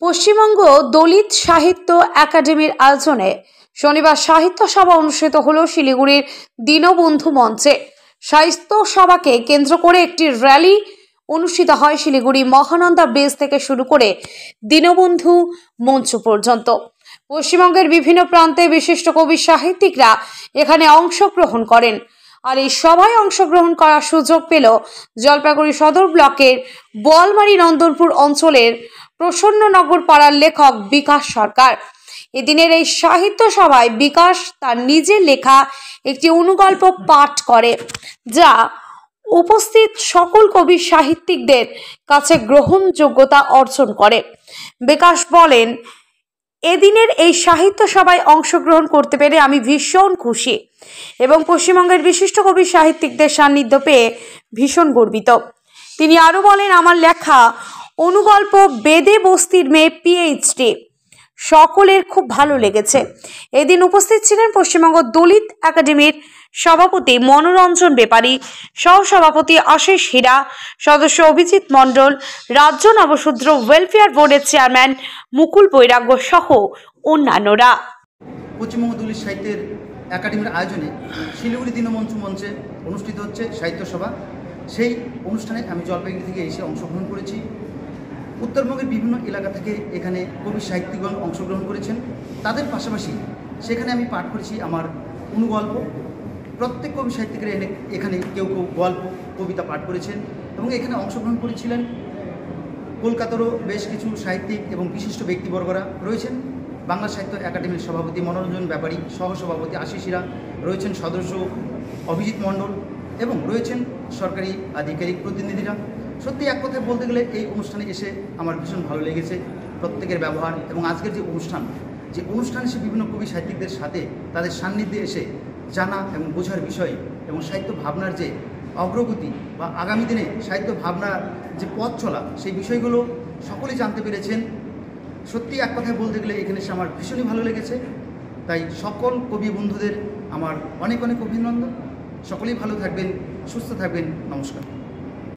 পশ্চিমবঙ্গ দলিত সাহিত্য একাডেমির আয়োজনে শনিবার সাহিত্য সভা অনুষ্ঠিত হলো শিলিগুড়ির দীনবন্ধু মঞ্চে। সাহিত্য সভাকে কেন্দ্র করে একটি র্যালি অনুষ্ঠিত হয় শিলিগুড়ি মহানন্দা ব্রিজ থেকে শুরু করে দীনবন্ধু মঞ্চ পর্যন্ত। পশ্চিমবঙ্গের বিভিন্ন প্রান্তে বিশিষ্ট কবি সাহিত্যিকরা এখানে অংশগ্রহণ করেন। আর এই সভায় অংশগ্রহণ করার সুযোগ পেল জলপাইগুড়ি সদর ব্লকের বোয়ালমারি নন্দনপুর অঞ্চলের প্রসন্ননগর পাড়ার লেখক বিকাশ সরকার। এদিনের এই সাহিত্য সভায় বিকাশ তার নিজের লেখা একটি অনুগল্প পাঠ করে, যা উপস্থিত সকল কবি সাহিত্যিকদের কাছে গ্রহণযোগ্যতা অর্জন করে। বিকাশ বলেন, এদিনের এই সাহিত্য সভায় অংশগ্রহণ করতে পেরে আমি ভীষণ খুশি এবং পশ্চিমবঙ্গের বিশিষ্ট কবি সাহিত্যিকদের সান্নিধ্য পেয়ে ভীষণ গর্বিত। তিনি আরও বলেন, আমার লেখা অনুগল্প বেদে বস্তির মেয়ে পিএইচডি সকলের খুব ভালো লেগেছে। এদিন উপস্থিত ছিলেন পশ্চিমবঙ্গ দলিত একাডেমির সভাপতি মনোরঞ্জন বেপারী, সহসভাপতি আশিস হীরা, সদস্য অভিজিৎ মণ্ডল, রাজ্য নবশূদ্র ওয়েলফেয়ার বোর্ডের চেয়ারম্যান মুকুল বৈরাগ্য সহ অন্যান্যরা। পশ্চিমবঙ্গ দলিত সাহিত্যের একাডেমির আয়োজনে শিলিগুড়ি দীনবন্ধু মঞ্চে অনুষ্ঠিত হচ্ছে সাহিত্য সভা। সেই অনুষ্ঠানে আমি জলপাইগুড়ি থেকে এসে অংশগ্রহণ করেছি। উত্তরবঙ্গের বিভিন্ন এলাকা থেকে এখানে কবি সাহিত্যিকগণ অংশগ্রহণ করেছেন। তাদের পাশাপাশি সেখানে আমি পাঠ করেছি আমার অনুগল্প। প্রত্যেক কবি সাহিত্যিকরা এখানে কেউ কেউ গল্প কবিতা পাঠ করেছেন এবং এখানে অংশগ্রহণ করেছিলেন কলকাতারও বেশ কিছু সাহিত্যিক এবং বিশিষ্ট ব্যক্তিবর্গরা রয়েছেন। বাংলা সাহিত্য একাডেমির সভাপতি মনোরঞ্জন বেপারী, সহসভাপতি আশিস হীরা, রয়েছেন সদস্য অভিজিৎ মণ্ডল এবং রয়েছেন সরকারি আধিকারিক প্রতিনিধিরা। সত্যি এক কথায় বলতে গেলে এই অনুষ্ঠানে এসে আমার ভীষণ ভালো লেগেছে। প্রত্যেকের ব্যবহার এবং আজকের যে অনুষ্ঠানে সে বিভিন্ন কবি সাহিত্যিকদের সাথে তাদের সান্নিধ্যে এসে জানা এবং বোঝার বিষয় এবং সাহিত্য ভাবনার যে অগ্রগতি বা আগামী দিনে সাহিত্য ভাবনার যে পথ চলা সেই বিষয়গুলো সকলেই জানতে পেরেছেন। সত্যি এক কথায় বলতে গেলে এখানে এসে আমার ভীষণই ভালো লেগেছে। তাই সকল কবি বন্ধুদের আমার অনেক অনেক অভিনন্দন। সকলেই ভালো থাকবেন, সুস্থ থাকবেন। নমস্কার।